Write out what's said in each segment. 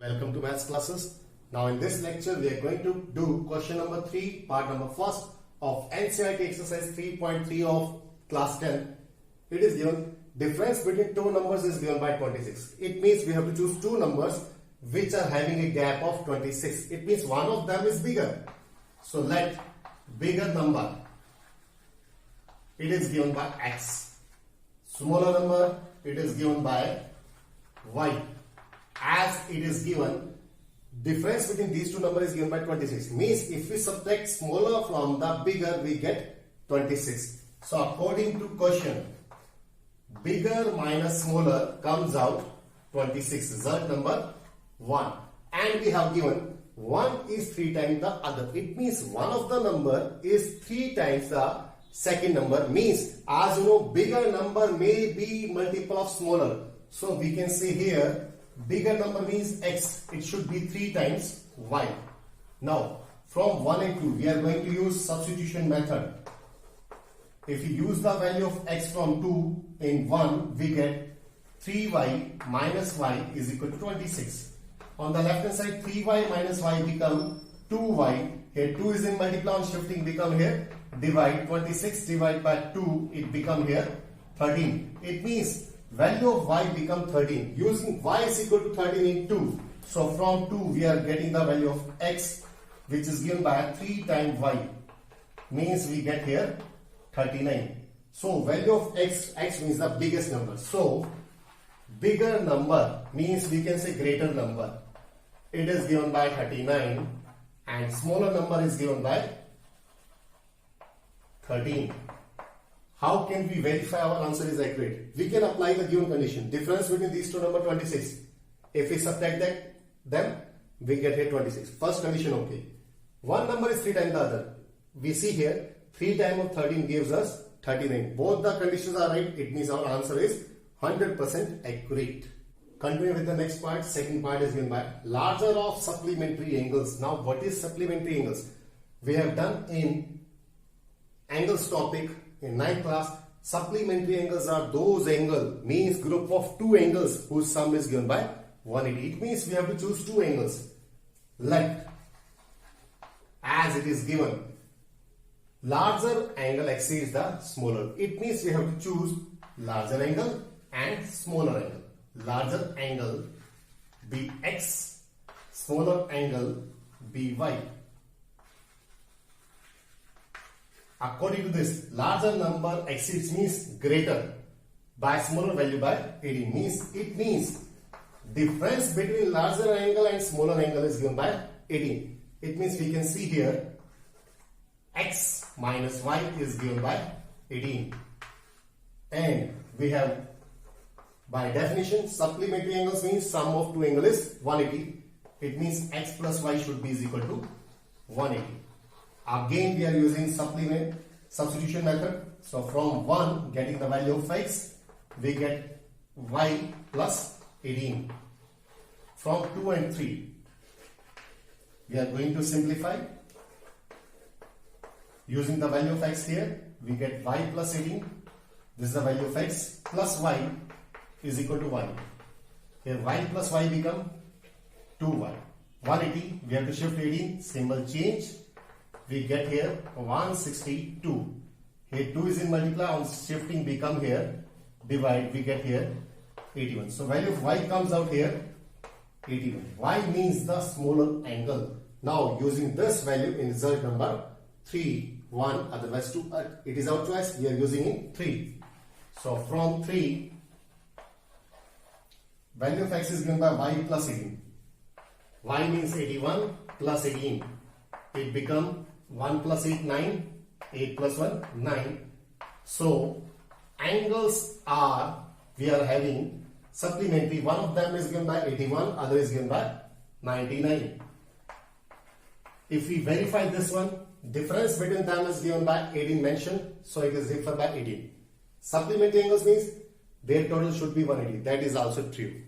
Welcome to maths classes. Now in this lecture we are going to do question number 3, part number 1st of NCERT exercise 3.3 of class 10. It is given difference between two numbers is given by 26. It means we have to choose two numbers which are having a gap of 26. It means one of them is bigger. So let bigger number, it is given by x. Smaller number, it is given by y. As it is given, difference between these two numbers is given by 26. Means if we subtract smaller from the bigger, we get 26. So according to question, bigger minus smaller comes out 26. Result number 1. And we have given 1 is 3 times the other. It means one of the number is 3 times the second number. Means as you know, bigger number may be multiple of smaller. So we can say here, bigger number means x, it should be 3 times y. Now from 1 and 2 we are going to use substitution method. If you use the value of x from 2 in 1, we get 3y minus y is equal to 26. On the left hand side, 3y minus y become 2y. Here 2 is in multiply on shifting, become here divide. 26 divided by 2, it become here 13. It means value of y become 13. Using y is equal to 13 in 2. So from 2 we are getting the value of x, which is given by 3 times y. Means we get here 39. So value of x means the biggest number. So bigger number means we can say greater number. It is given by 39 and smaller number is given by 13. How can we verify our answer is accurate? We can apply the given condition. Difference between these two number 26. If we subtract them, we get here 26. First condition okay. One number is 3 times the other. We see here 3 times of 13 gives us 39. Both the conditions are right. It means our answer is 100% accurate. Continue with the next part. Second part is given by larger of supplementary angles. Now what is supplementary angles? We have done in angles topic in 9th class. Supplementary angles are those angles, means group of two angles whose sum is given by 180. It means we have to choose two angles. Let, as it is given, larger angle exceeds the smaller. It means we have to choose larger angle and smaller angle. Larger angle be x, smaller angle be y. According to this, larger number exceeds means greater by smaller value by 18. It means difference between larger angle and smaller angle is given by 18. It means we can see here x minus y is given by 18. And we have, by definition, supplementary angles means sum of two angles is 180. It means x plus y should be is equal to 180. Again we are using substitution method. So from 1 getting the value of x, we get y plus 18. From 2 and 3 we are going to simplify. Using the value of x here, we get y plus 18. This is the value of x plus y is equal to 1. Here y plus y become 2y. 180, we have to shift 18, symbol change. We get here 162. Here 2 is in multiply, on shifting become here divide, we get here 81. So value of y comes out here 81. Y means the smaller angle. Now using this value in result number 3, 1, otherwise 2, it is our choice, we are using in 3. So from 3, value of x is given by y plus 18. Y means 81 plus 18. It become 1 plus 8, 9. 8 plus 1, 9. So angles are, we are having supplementary. One of them is given by 81, other is given by 99. If we verify this one, difference between them is given by 18 mentioned, so it is differ by 18. Supplementary angles means their total should be 180. That is also true.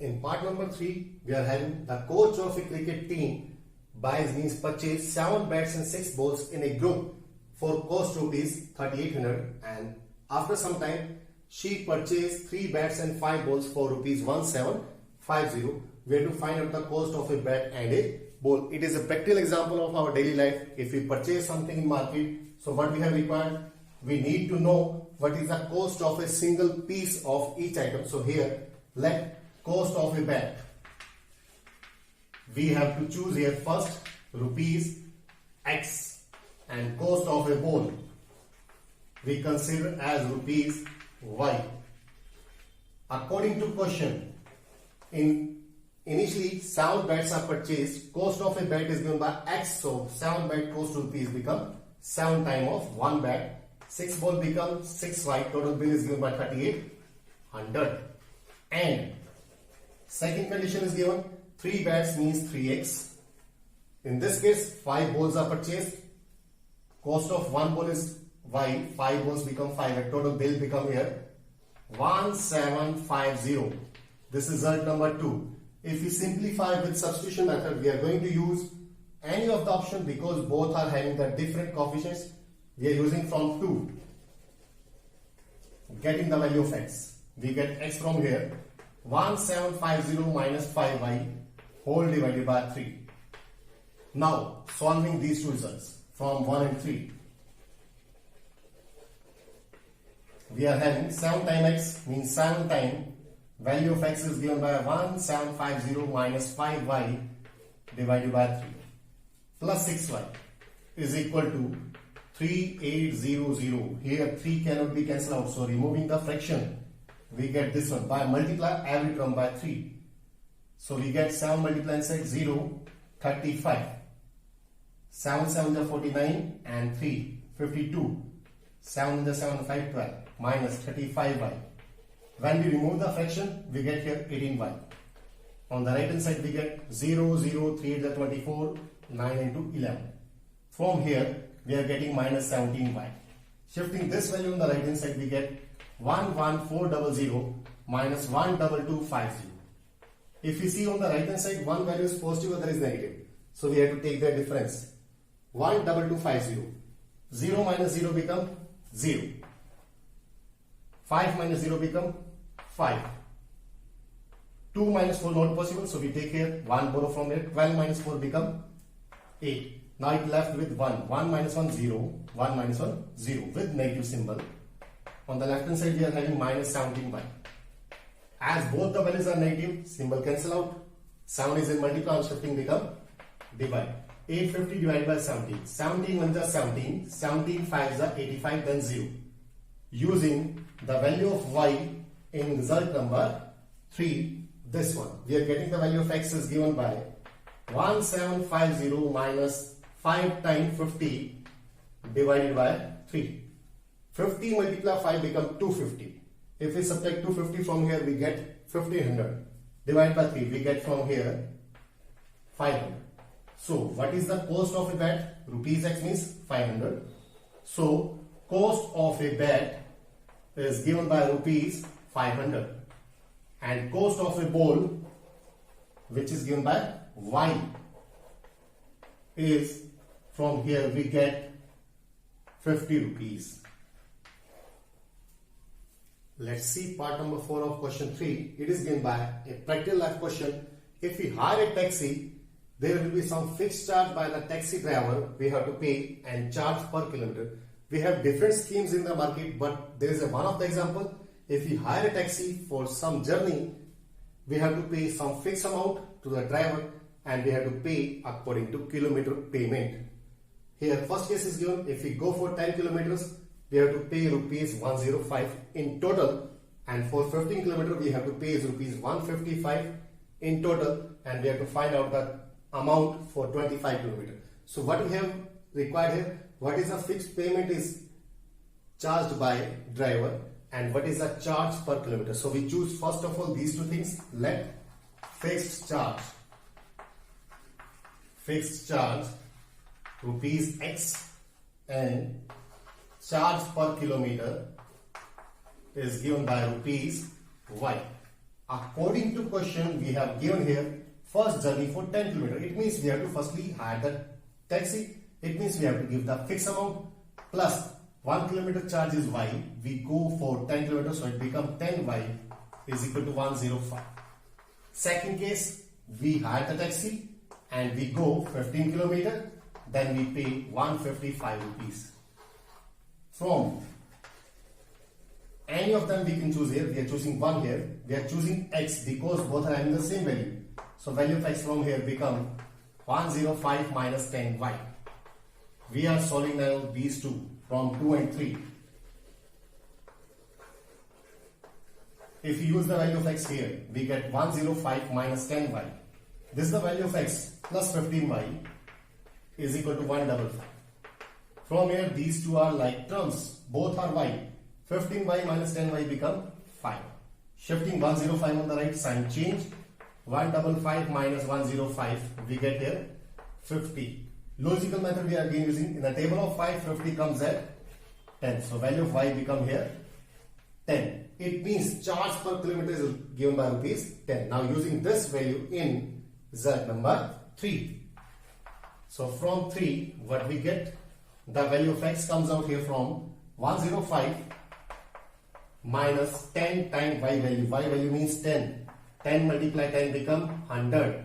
In part number 3, we are having the coach of a cricket team buys means purchase 7 bats and 6 balls in a group for cost rupees 3800, and after some time she purchased 3 bats and 5 balls for rupees 1750 we have to find out the cost of a bat and a ball. It is a practical example of our daily life. If we purchase something in market, so what we have required, we need to know what is the cost of a single piece of each item. So here, let cost of a bat, we have to choose here first rupees X, and cost of a ball we consider as rupees Y. According to question, initially 7 bats are purchased, cost of a bat is given by X, so 7 bat cost rupees become 7 times of 1 bat, 6 ball become 6Y, total bill is given by 3800. And second condition is given, 3 bats means 3x. In this case, 5 balls are purchased, cost of 1 ball is Y, 5 balls become 5, total bill become here 1750. This is result number 2. If we simplify with substitution method, we are going to use any of the option because both are having the different coefficients. We are using from 2, getting the value of X. We get X from here, 1750 minus 5Y whole divided by 3. Now solving these two results from 1 and 3. We are having 7 times X means 7 times value of X is given by 1750 minus 5Y divided by 3 plus 6Y is equal to 3800. Here 3 cannot be cancelled out, so removing the fraction we get this one by multiply every term by 3. So we get 7 multiplied inside 0, 35. 7 7 is 49 and 3, 52. 7 is 7, 5, 12 minus 35y. When we remove the fraction, we get here 18y. On the right hand side, we get 0, 0, 3 is 24, 9 into 11. From here, we are getting minus 17y. Shifting this value on the right hand side, we get 11400 minus 12250. If you see on the right hand side, one value is positive, other is negative. So we have to take the difference. 12250. 0 minus 0 become 0. 5 minus 0 become 5. 2 minus 4 not possible, so we take here 1 borrow from here. 12 minus 4 become 8. Now it left with 1. 1 minus 1 0. 1 minus 1 0 with negative symbol. On the left hand side we are having minus 17y. As both the values are negative, symbol cancel out. 7 is in multiply, shifting become divide. 850 divided by 17. 17 1 is 17. 17 5 is 85, then 0. Using the value of y in result number 3, this one. We are getting the value of x is given by 1750 minus 5 times 50 divided by 3. 50 multiply 5 become 250. If we subtract 250 from here, we get 1500. Divide by 3, we get from here 500. So what is the cost of a bat? Rupees x means 500. So cost of a bat is given by rupees 500. And cost of a ball, which is given by y, is from here we get 50 rupees. Let's see part number 4 of question 3. It is given by a practical life question. If we hire a taxi, there will be some fixed charge by the taxi driver we have to pay and charge per kilometer. We have different schemes in the market, but there is one of the example. If we hire a taxi for some journey, we have to pay some fixed amount to the driver and we have to pay according to kilometer payment. Here first case is given. If we go for 10 kilometers, we have to pay rupees 105 in total, and for 15 kilometers we have to pay rupees 155 in total, and we have to find out the amount for 25 kilometers. So what we have required here, what is the fixed payment is charged by driver and what is the charge per kilometer. So we choose first of all these two things. Let fixed charge rupees x and charge per kilometer is given by rupees y. According to question, we have given here first journey for 10 kilometers. It means we have to firstly hire the taxi. It means we have to give the fixed amount plus 1 kilometer charge is y. We go for 10 kilometers, so it becomes 10y is equal to 105. Second case, we hire the taxi and we go 15 kilometer, then we pay 155 rupees. From any of them we can choose here. We are choosing one here. We are choosing x because both are having the same value. So value of x from here become 105 minus 10y. We are solving now these two from 2 and 3. If you use the value of x here, we get 105 minus 10y. This is the value of x plus 15y is equal to 155. From here, these two are like terms. Both are y. 15y minus 10y become 5. Shifting 105 on the right, sign change. 155 minus 105, we get here 50. Logical method we are again using. In the table of 5, 50 comes at 10. So value of y become here 10. It means charge per kilometer is given by rupees 10. Now using this value in result number 3. So from 3, what we get, the value of x comes out here from 105 minus 10 times y value. Y value means 10. 10 multiply 10 become 100.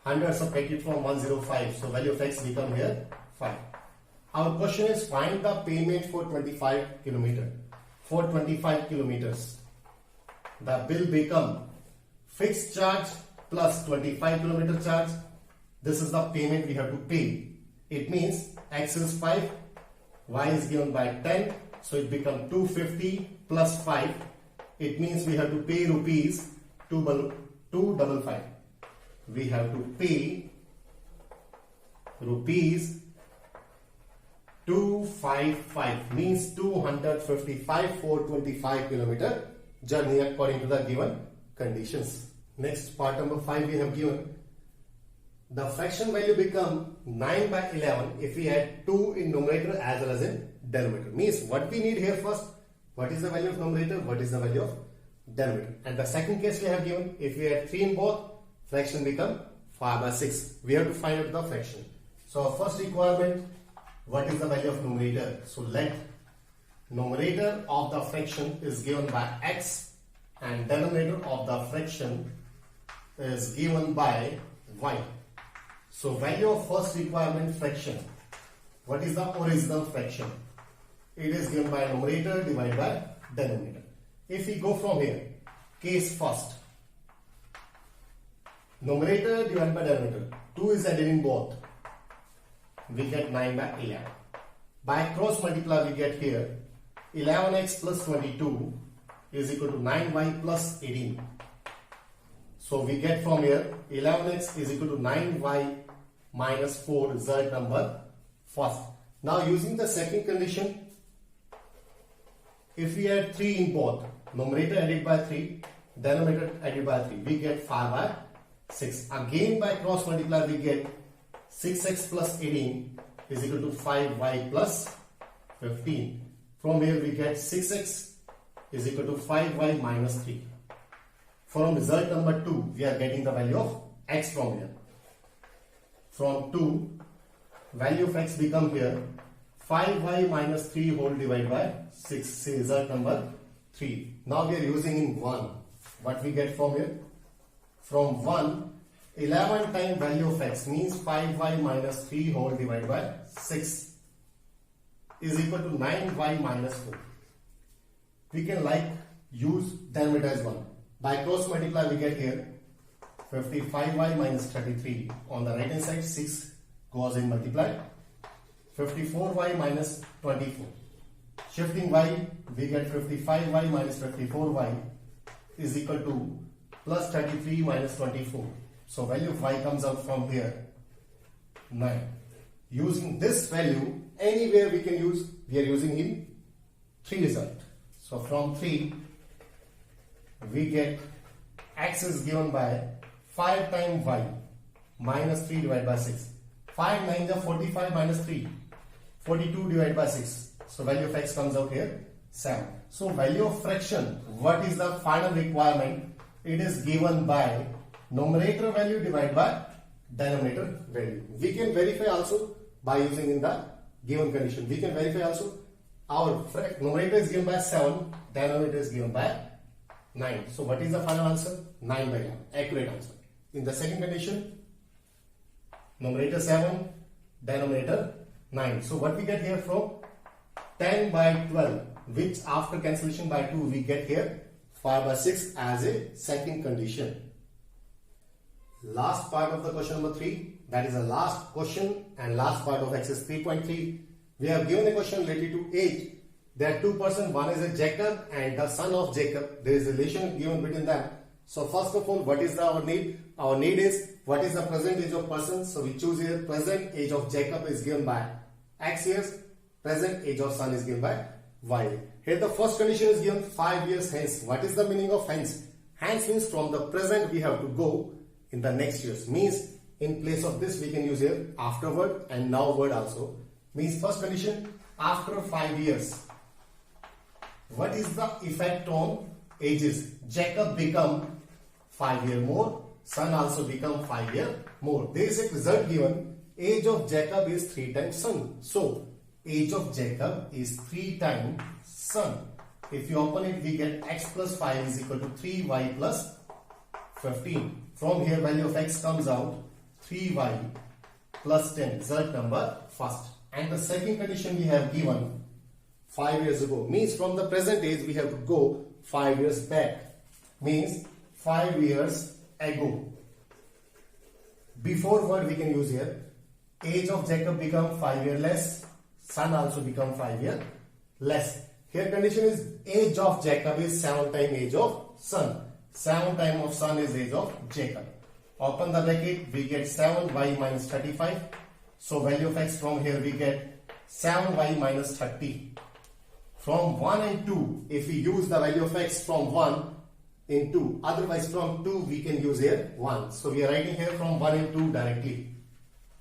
100 subtracted from 105. So value of x become here 5. Our question is find the payment for 25 kilometer. For 25 kilometers, the bill become fixed charge plus 25 kilometer charge. This is the payment we have to pay. It means x is 5, y is given by 10, so it become 250 plus 5. It means we have to pay rupees 255. We have to pay rupees 255, means 255 for 25 kilometer journey according to the given conditions. Next, part number 5 we have given. The fraction value become 9 by 11 if we add 2 in numerator as well as in denominator. Means what we need here first, what is the value of numerator, what is the value of denominator. And the second case we have given, if we add 3 in both, fraction become 5 by 6. We have to find out the fraction. So our first requirement, what is the value of numerator? So let numerator of the fraction is given by x and denominator of the fraction is given by y. So value of first requirement fraction. What is the original fraction? It is given by numerator divided by denominator. If we go from here, case first, numerator divided by denominator, 2 is added in both, we get 9 by 11. By cross multiply we get here 11x plus 22 is equal to 9y plus 18. So we get from here 11x is equal to 9y minus 4, result number first. Now using the second condition, if we add 3 in both, numerator added by 3, denominator added by 3, we get 5 by 6. Again by cross multiply we get 6x plus 18 is equal to 5y plus 15. From here we get 6x is equal to 5y minus 3. From result number 2, we are getting the value of x from here. From 2, value of x become here 5y minus 3 whole divided by 6. Say result number 3. Now we are using in 1. What we get from here? From 1, 11 times value of x means 5y minus 3 whole divided by 6 is equal to 9y minus 4. We can like use denominator as 1. By cross multiply we get here 55y minus 33. On the right hand side 6 goes in multiply. 54y minus 24. Shifting y we get 55y minus 54y is equal to plus 33 minus 24. So value of y comes out from here 9. Using this value anywhere we can use, we are using in 3 result. So from 3 we get x is given by 5 times y minus 3 divided by 6. 5 9 is 45 minus 3, 42 divided by 6. So value of x comes out here 7. So value of fraction, what is the final requirement? It is given by numerator value divided by denominator value. We can verify also by using in the given condition. We can verify also our numerator is given by 7, denominator is given by 9. So what is the final answer? 9 by 11. Accurate answer. In the second condition, numerator 7, denominator 9. So what we get here from 10 by 12, which after cancellation by 2 we get here 5 by 6 as a second condition. Last part of the question number 3, that is the last question and last part of exercise 3.3. We have given a question related to age. There are two persons, one is a Jacob and the son of Jacob. There is a relation given between them. So first of all, what is our need? Our need is what is the present age of person. So we choose here present age of Jacob is given by X years. Present age of son is given by Y. Here the first condition is given 5 years hence. What is the meaning of hence? Hence means from the present we have to go in the next years. Means in place of this we can use here afterward and now word also. Means first condition after 5 years. What is the effect on ages? Jacob become 5 year more. Son also become 5 year more. There is a result given. Age of Jacob is 3 times son. So age of Jacob is 3 times son. If you open it, we get x plus 5 is equal to 3y plus 15. From here value of x comes out 3y plus 10. Result number first. And the second condition we have given 5 years ago. Means from the present age we have to go 5 years back. Means 5 years ago. Before word we can use here. Age of Jacob become 5 year less. Son also become 5 year less. Here condition is age of Jacob is 7 times age of son. 7 times of son is age of Jacob. Open the bracket, we get 7y minus 35. So value of x from here we get 7y minus 30. From 1 and 2, if we use the value of x from 1 in 2, otherwise from 2 we can use here 1. So we are writing here from 1 and 2 directly.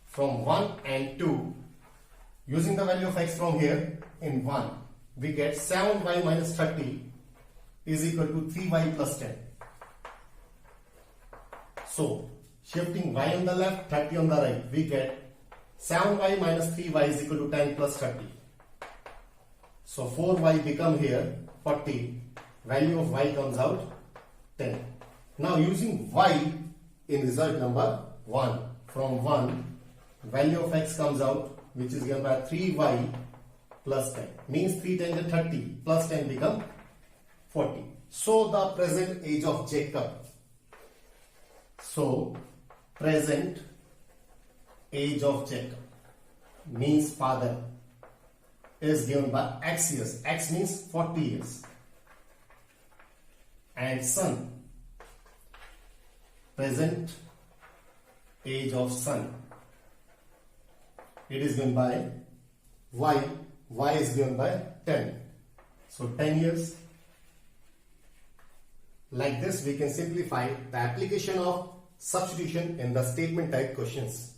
From 1 and 2, using the value of x from here in 1, we get 7y minus 30 is equal to 3y plus 10. So shifting y on the left, 30 on the right, we get 7y minus 3y is equal to 10 plus 30. So 4y become here 40. Value of y comes out 10. Now using y in result number 1. From 1, value of x comes out which is given by 3y plus 10. Means 3 times 30 plus 10 become 40. So the present age of Jacob. So present age of Jacob means father is given by x years. X means 40 years. And son, present age of son, it is given by y. Y is given by 10. So 10 years. Like this we can simplify the application of substitution in the statement type questions.